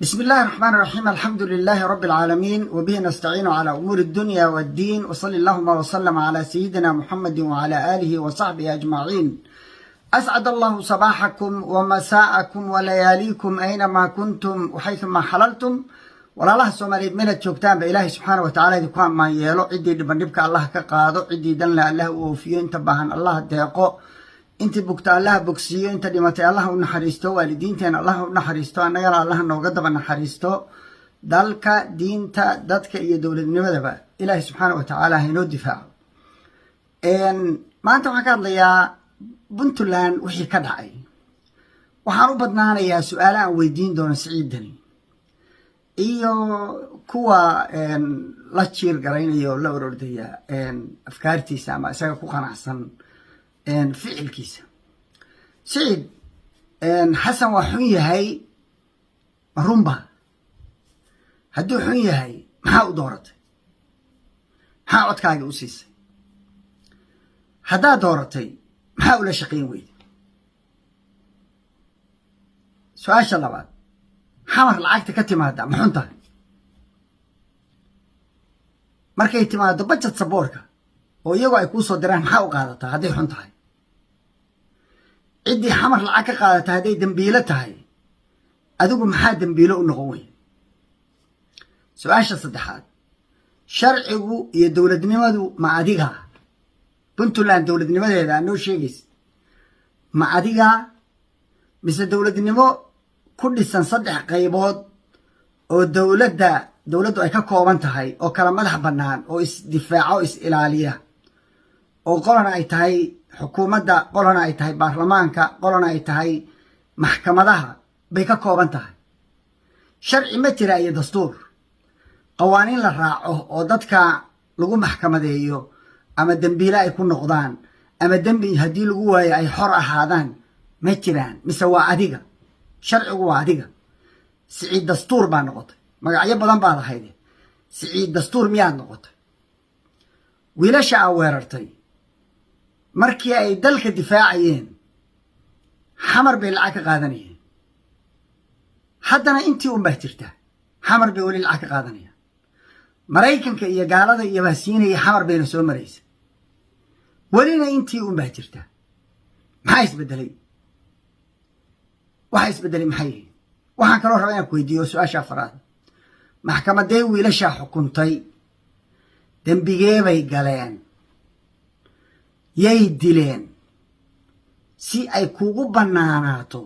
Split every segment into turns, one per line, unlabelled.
بسم الله الرحمن الرحيم. الحمد لله رب العالمين، وبه نستعين على أمور الدنيا والدين، وصلى اللهم وسلم على سيدنا محمد وعلى آله وصحبه أجمعين. أسعد الله صباحكم ومساءكم ولياليكم أينما كنتم وحيثما حللتم. ولا الله سوماليد من joogtaan ba ilaahay subxaana wa tacaala idinku ammaan yeelo. ciddii dhibandhibka allah ka qaado, ciddii danle allah u oofiyo, inta baahan allah deeqo, intii bugta allah bogsiiyo, inta dhimatay allah u naxariisto, waalidiinteena allah u naxariisto, annagana allah nooga daba naxariisto. dalka, diinta, dadka iyo dowladnimadaba ilaahay subxaana wa tacaala ha inoo difaaco. maanta waxaan ka hadlayaa Puntland wixii ka dhacay. waxaan u badnaanayaa su'aalo aan weydiin doono Siciid Dani iyo kuwa la jiir garaynayo la orordaya afkaartiisa ama isaga ku qanacsan ficilkiisa. Siciid, xasan waa xun yahay runba. hadduu xun yahay maxaa u dooratay? maxaa codkaaga u siisay? haddaad dooratay maxaa ula shaqayn weyday? su-aasha labaad, xamar lacagta ka timaada ma xun tahay? markay timaado budget saboorka oo iyagoo ay kuu soo diraan maxaa u qaadataa hadday xun tahay? ciddii xamar lacag ka qaadata hadday dembiilo tahay, adigu maxaa dembiilo u noqon weyn? su-aasha saddexaad, sharcigu iyo dowladnimadu ma adiga? Puntland dowladnimadeeda aa noo sheegaysa ma adiga mise dowladnimo ku dhisan saddex qaybood oo dowladdu ay ka kooban tahay oo kala madax bannaan oo isdifaaco o is ilaaliya, oo qolana ay tahay xukuumadda, qolana ay tahay baarlamaanka, qolana ay tahay maxkamadaha bay ka kooban tahay. sharci ma jira iyo dastuur, qawaaniin la raaco oo dadka lagu maxkamadeeyo ama dembiile ay ku noqdaan ama dembi haddii lagu waayo ay xor ahaadaan ma jiraan? mise waa adiga? sharcigu waa adiga. Siciid dastuur baa noqotay, magacyo badan baad ahayde. Siciid dastuur miyaad noqotay? wiilasha aa weerartay markii ay dalka difaacayeen xamar bay lacag ka qaadanayeen. haddana intii unbaa jirta, xamar bay weli lacag ka qaadanayaan. maraykanka iyo gaalada iyo baasiinaya xamar bayna soo maraysa, welina intii unbaa jirta. maxaa isbedelay? waxa isbedelay maxay yihiin? waxaan kaloo rabaa inaan ku weydiiyo su-aasha afaraad, maxkamadee wiilashaa xukuntay? dembigee bay galeen? yay dileen? si ay kugu bannaanaato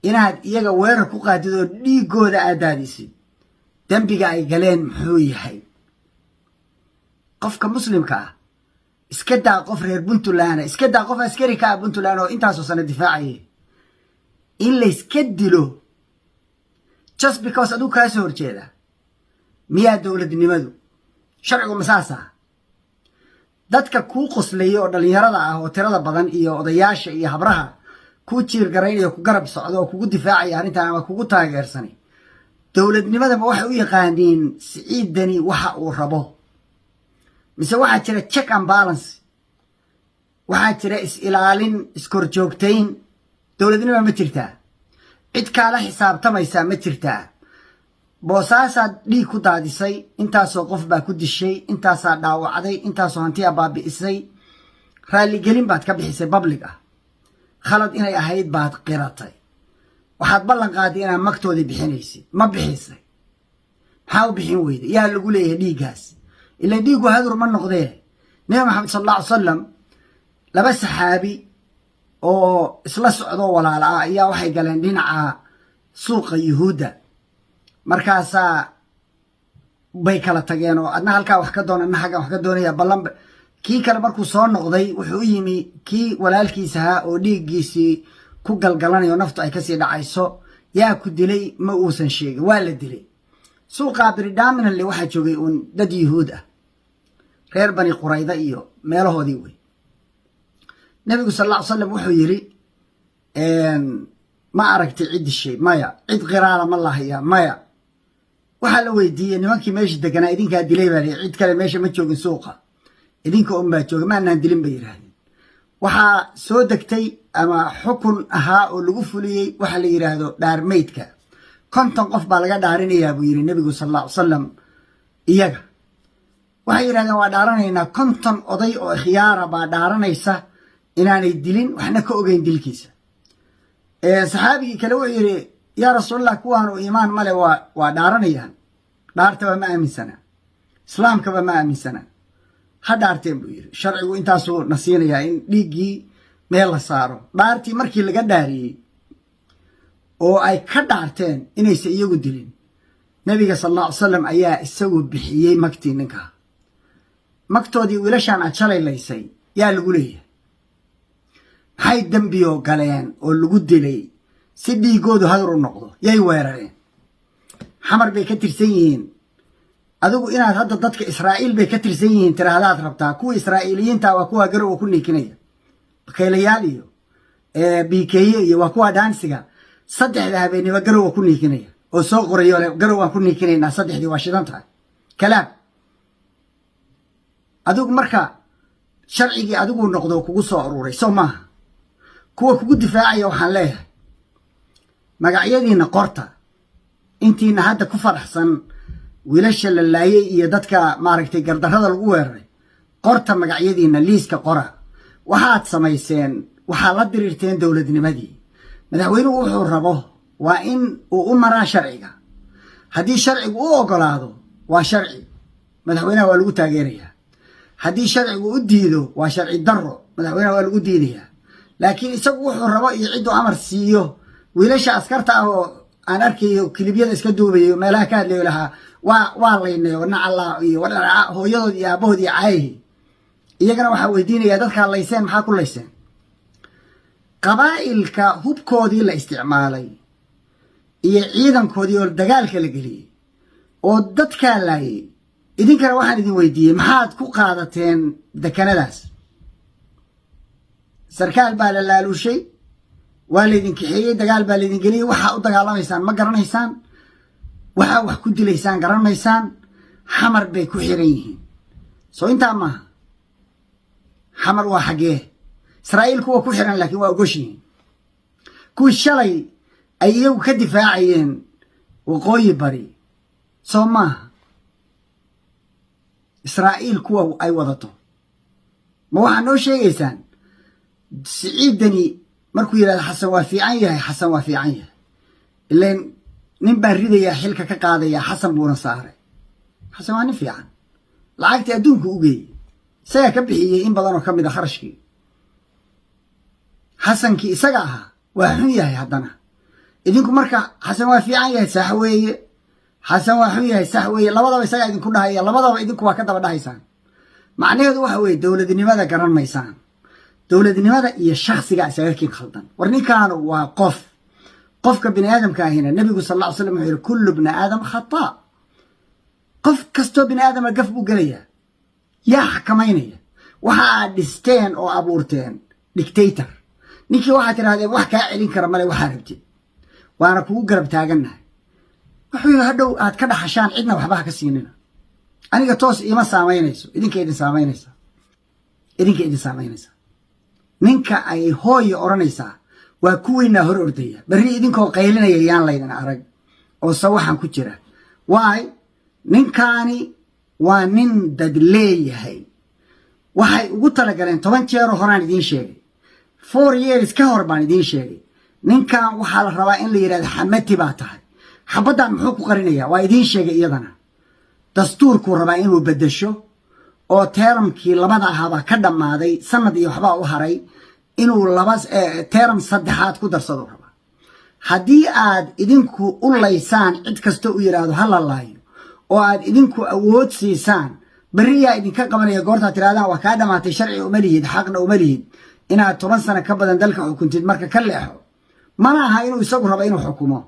inaad iyaga weerar ku qaadid oo dhiiggooda aad daadisid, dembiga ay galeen muxuu yahay? qofka muslimka ah, iska daa qof reer Puntland, iska daa qof askari ka ah Puntland oo intaasoo sano difaacayay, in layska dilo just because aduu kaa soo horjeeda miyaa dowladnimadu? sharcigu masaasa? dadka kuu qoslaya oo dhallinyarada ah oo tirada badan iyo odayaasha iyo habraha kuu jiir garaynaya, ku garab socda oo kugu difaacaya arrintan ama kugu taageersanay, dowladnimadaba waxay u yaqaaniin Siciid Dani waxa uu rabo? mise waxaa jira check and balance? waxaa jira is-ilaalin, iskorjoogtayn? dowladnima ma jirtaa? cid kaala xisaabtamaysaa ma jirtaa? boosaasaad dhiig ku daadisay, intaasoo qof baa ku dishay, intaasaa dhaawacday, intaasoo hantiyaa baabi'isay, raalligelin baad ka bixisay public ah, khalad inay ahayd baad qiratay, waxaad ballan qaaday inaad magtoodii bixinaysid. ma bixisay? maxaa u bixin weyday? yaa lagu leeyahay dhiiggaas? ila dhiiggu hadur ma noqdee. nabi maxamed sal alla ly salam laba saxaabi oo isla socdoo walaala ah ayaa waxay galeen dhinaca suuqa yuhuudda. markaasaa bay kala tageen oo adna halkaa wax ka doon, adna xaggan wax ka doonaya. ballan kii kale markuu soo noqday wuxuu u yimi kii walaalkiis ahaa oo dhiiggiisii ku galgalanayo naftu ay kasii dhacayso. yaa ku dilay? ma uusan sheegin, waa la dilay. suuqa predominantly waxaa joogay uun dad yuhuud ah, reer bani qurayda iyo meelahoodii wey. nabigu sal alla ly salam wuxuu yidhi ma aragtay cid dishay? maya. cid qiraala ma lahaya? maya. waxaa la weydiiyey nimankii meesha deganaa, idinkaa dilay baa lihi, cid kale meesha ma joogin suuqa, idinka unbaa jooga, maanaan dilin bay yidhaahdeen. waxaa soo degtay ama xukun ahaa oo lagu fuliyey waxa la yidhaahdo dhaarmeydka. konton qof baa laga dhaarinayaa buu yidhi nebigu sal alla ly salam iyaga waxay yidhahdeen waa dhaaranaynaa konton oday oo ikhyaara baa dhaaranaysa inaanay dilin waxna ka ogeyn dilkiisa saxaabigii kale wuxuu yidhi yaa rasuulallah kuwaanu iimaan male waa dhaaranayaan dhaartaba ma aaminsana islaamkaba ma aaminsana ha dhaarteen buu yidhi sharcigu intaasuu na siinayaa in dhiiggii meel la saaro dhaartii markii laga dhaariyey oo ay ka dhaarteen inaysan iyagu dilin nebiga sal alla ly salam ayaa isagu bixiyey magtii ninkaa magtoodii wiilashaan aad shalay laysay yaa lagu leeyahay maxay dembiyo galeen oo lagu dilay si dhiigoodu hadur u noqdo yay weerareen xamar bay ka tirsan yihiin adigu inaad hadda dadka israa'iil bay ka tirsan yihiin tiraahdaad rabtaa kuwa israa'iiliyiinta waa kuwa garowa ku niikinaya bakaylayaal iyo biikeeye iyo waa kuwa dhaansiga saddexda habeenimo garowa ku niikinaya oo soo qorayo le garowaan ku niikinaynaa saddexdii waa shidan tahay kalaam adigu marka sharcigii adigu noqdo kugu soo aruuray soo maaha kuwa kugu difaacaya waxaan leeyahay magacyadiina qorta intiina hadda ku faraxsan wiilasha la laayay iyo dadka maaragtay gardarrada lagu weeraray qorta magacyadiina liiska qora waxaad samayseen waxaa la diriirteen dowladnimadii madaxweynuhu wuxuu rabo waa in uu u maraa sharciga haddii sharcigu u ogolaado waa sharci madaxweynaha waa lagu taageerayaa haddii sharcigu u diido waa sharci darro madaxweynaha waa lagu diidayaa laakiin isagu wuxuu rabo iyo cidduu amar siiyo wiilasha askarta ah oo aan arkayo kilibyada iska duubayo meelaha ka hadlayo lahaa waa laynayo nacalla iyo hooyadood iyo aabahood iyo caayihi iyagana waxaa weydiinayaa dadkaa layseen maxaa ku layseen qabaa'ilka hubkoodii la isticmaalay iyo ciidankoodii oo dagaalka la geliyey oo dadkaa laayay idinkana waxaan idin weydiiyey maxaad ku qaadateen dekanadaas sarkaal baa la laaluushay waa laydin kaxeeyey dagaal baa laydin geliyey waxaa u dagaalamaysaan ma garanaysaan waxaa wax ku dilaysaan garanaysaan xamar bay ku xiran yihiin soo intaa maaha xamar waa xaggee israa'iil kuwa ku xiran laakiin waa ogosh yihiin kuwii shalay ay iyagu ka difaacayeen waqooyi bari soo maaha israa'iil kuwa ay wadato ma waxaa noo sheegaysaan siciidani markuu yidhahdo xasan waa fiican yahay xasan waa fiican yahay ileen nin baa ridayaa xilka ka qaadayaa xasan buuna saaray xasan waa nin fiican lacagtii adduunku u geeyey isagaa ka bixiyey in badanoo ka mid a kharashkii xasankii isaga ahaa waa xun yahay haddana idinku marka xasan waa fiican yahay sax weeye xasan waa xun yahay sax weeye labadaba isagaa idinku dhahaya labadaba idinku waa ka daba dhahaysaan macnaheedu waxa weeye dowladnimada garan maysaan dowladnimada iyo shakhsiga isaga kiin khaldan war ninkaanu waa qofka bini aadamka ahina nebigu sal alla ly slam wuxuu yidhi kullu bni aadam khataa qof kastoo bini aadama gaf buu gelayaa yaa xakamaynaya waxa aad dhisteen oo abuurteen dictator ninkii waxaad tidhahdeen wax kaa celin kara male waxaa rabtid waana kugu garab taagannahay wuxuu yidhi hadhow aad ka dhaxashaan cidna waxba ha ka siinina aniga toos iima saamaynayso idinka idin saamaynaysaa ninka ay hooya odhanaysaa waa kuwiinaa hor ordaya berri idinkoo qaylinaya yaan laydin arag oo sawaxan ku jira waay ninkaani waa nin dad leeyahay waxay ugu talagaleen 10 jeeroo horaan idiin sheegay 4 years ka hor baan idiin sheegay ninkan waxaa la rabaa in la yidhahdo xamati baa tahay xabaddan muxuu ku qarinayaa waa idiin sheegay iyadana dastuurkuu rabaa inuu beddesho oo teeramkii labada ahaabaa ka dhammaaday sanad iyo waxbaa u haray inuu teeram saddexaad ku darsado rabaa haddii aad idinku u laysaan cid kasta u yidhaahdo ha la laayo oo aad idinku awood siisaan berri yaa idinka qabanaya goortaad tirahdaan waa kaa dhammaatay sharci uma lihid xaqna uma lihid inaad 10 sano ka badan dalka xukuntid marka ka leexo mana aha inuu isagu raba inuu xukumo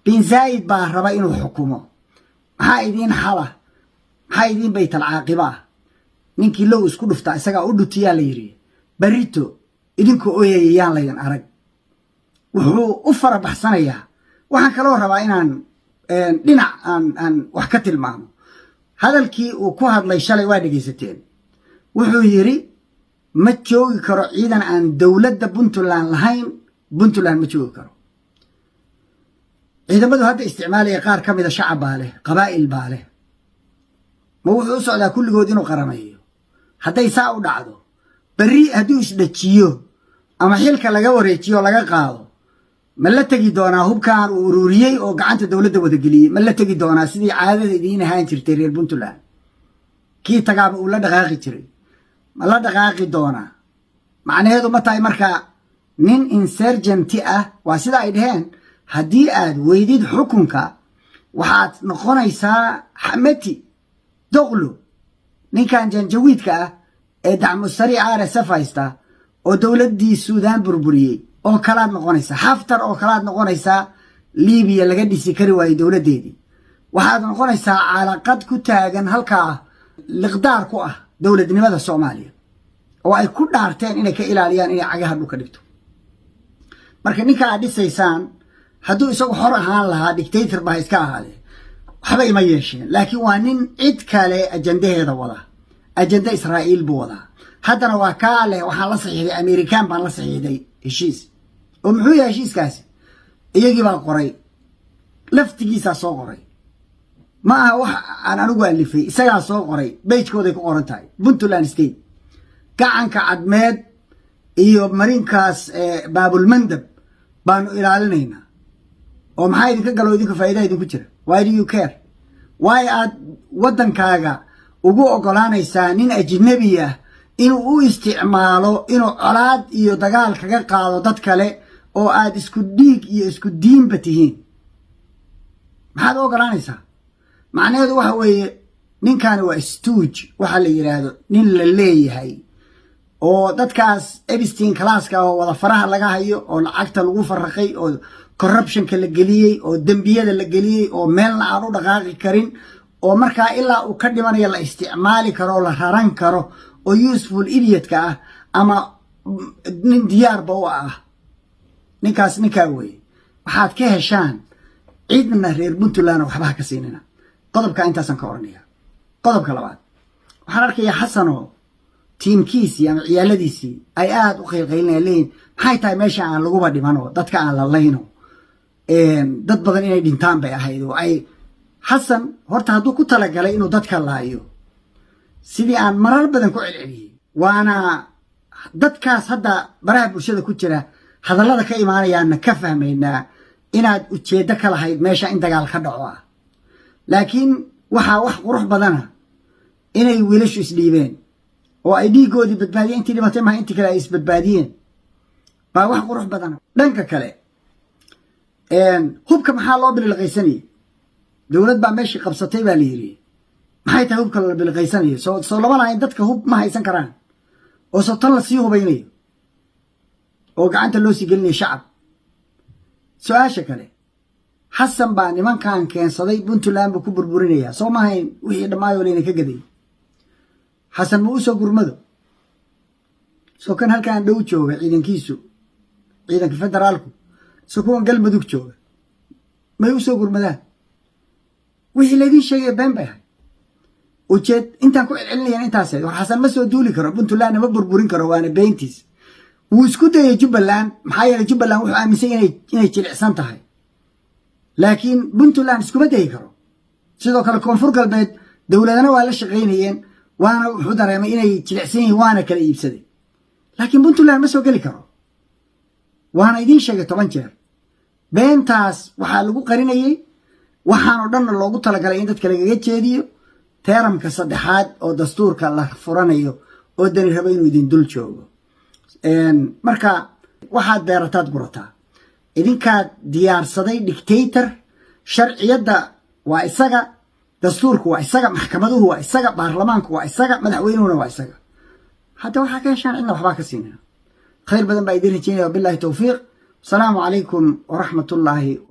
bin zaid baa raba inuu xukumo maxaa idiin xala maxaa idiin baytal caaqiba ah ninkii low isku dhufta isagaa u dhutiyaa la yidhi barito idinku ooyayayaan laydin arag wuxuu u farabaxsanayaa waxaan kaloo rabaa inaan dhinac aan wax ka tilmaamo hadalkii uu ku hadlay shalay waa dhegaysateen wuxuu yidhi ma joogi karo ciidan aan dowladda puntland lahayn puntland ma joogi karo ciidamadu hadda isticmaalaya qaar ka mida shacab baa leh qabaa'il baa leh ma wuxuu u socdaa kulligood inuu qaramayo hadday saa u dhacdo berri hadduu isdhajiyo ama xilka laga wareejiyo oo laga qaado ma la tegi doonaa hubkan uu ururiyey oo gacanta dowladda wadageliyey ma la tegi doonaa sidii caadada idiin ahaan jirtay reer puntland kii tagaaba uu la dhaqaaqi jiray ma la dhaqaaqi doonaa macnaheedu ma tahay markaa nin insurgenti ah waa sida ay dhaheen haddii aad weydid xukunka waxaad noqonaysaa xamati doqlo ninkan janjawiidka ah ee dacmu sariic RSF haysta oo dowladdii suudaan burburiyey oo kalaad noqonaysaa xaftar oo kalaad noqonaysaa liibiya laga dhisi kari waayey dowladdeedii waxaad noqonaysaa calaqad ku taagan halkaa liqdaar ku ah dowladnimada soomaaliya oo ay ku dhaarteen inay ka ilaaliyaan inay cagaha dhulka dhigto marka ninka aad dhisaysaan hadduu isagu xor ahaan lahaa dictator baa iska ahaadee waxba ima yeesheen laakiin waa nin cid kale ajandaheeda wada ajanda Israa'iil buu wadaa haddana waa kaa leh waxaan la saxiixday Amerikaan baan la saxiixday heshiis oo muxuu yahay heshiiskaasi iyagii baa qoray laftigiisaa soo qoray ma aha wax aan anigu alifay isagaa soo qoray beejkooday ku qoran tahay Puntland State gacanka cadmeed iyo marinkaas baabulmandab baanu ilaalinaynaa oo maxaa idinka galo idinka faa'iido idinku jira why do you care why aad waddankaaga ugu ogolaanaysaa nin ajnabi ah inuu u isticmaalo inuu colaad iyo dagaal kaga qaado dad kale oo aad isku dhiig iyo isku diinba tihiin maxaad u ogolaanaysaa macnaheedu waxa weeye ninkani waa stooge waxa la yiraahdo nin la leeyahay oo dadkaas Epstein classka oo wada faraha laga hayo oo lacagta lagu farraqay oo corruptionka la geliyey oo dambiyada la geliyey oo meelna aan u dhaqaaqi karin oo markaa ilaa uu ka dhimanayo la isticmaali karo la raran karo oo useful idiotka ah ama nin diyaarba u ah ninkaas ninkaa weeye waxaad ka heshaan cidna reer Puntland waxba ka siinina qodobka intaasan ka oranaya qodobka labaad waxaan arkayaa xasanoo tiimkiisii ama ciyaaladiisii ay aad u qeylqeylinayeen maxay tahay meesha aan laguba dhimano dadka aan la layno dad badan inay dhintaan bay ahayd oo ay xasan horta hadduu ku talagalay inuu dadka laayo sidii aan marar badan ku celceliyey waana dadkaas hadda baraha bulshada ku jira hadallada ka imaanayaanna ka fahmaynaa inaad ujeeddo ka lahayd meesha in dagaal ka dhaco ah laakiin waxaa wax qurux badana inay wiilashu isdhiibeen oo ay dhiigoodii badbaadiyeen intii dhimatay maha intii kale ay isbadbaadiyeen baa wax qurux badana dhanka kale hubka maxaa loo bililqaysanayay dowlad baa meeshii qabsatay baa la yidhi maxay tahay hubka la bililqaysanayo soo lama lahayn dadka hub ma haysan karaan oo soo tan la sii hubaynayo oo gacanta loo sii gelinayo shacab su-aasha kale xasan baa nimankan keensaday Puntland buu ku burburinayaa soo ma hayn wixii dhammaayoo layna ka gaday xasan ma u soo gurmado soo kan halkaan dhow jooga ciidankiisu ciidanka federaalku soo kuwan galmudug jooga may u soo gurmadaan wixii laydin sheegay been bay ahay ujeed intaan ku celcelinayaan intaas war xasan ma soo duuli karo Puntland ma burburin karo waana beentiis wuu isku dayay Jubbaland maxaa yeelay Jubbaland wuxuu aaminsan inay jilicsan tahay laakiin Puntland iskuma dayi karo sidoo kale koonfur galbeed dowladana waa la shaqaynayeen waana wuxuu dareemay inay jilicsan yihiin waana kala iibsaday laakiin Puntland ma soo geli karo waana idiin sheegay 10 jeer beentaas waxaa lagu qarinayay waxaanoo dhanna loogu talagalay in dadka lagaga jeediyo teeramka saddexaad oo dastuurka la furanayo oo dani raba inuu idin dul joogo marka waxaad beerataad gurataa idinkaad diyaarsaday dictator sharciyadda waa isaga dastuurku waa isaga maxkamaduhu waa isaga baarlamaanku waa isaga madaxweynuhuna waa isaga hadda waxaa ka heshaan cidna waxbaa ka siinaya khayr badan baa idin rajaynaya billahi tawfiiq asalaamu calaykum waraxmatullaahi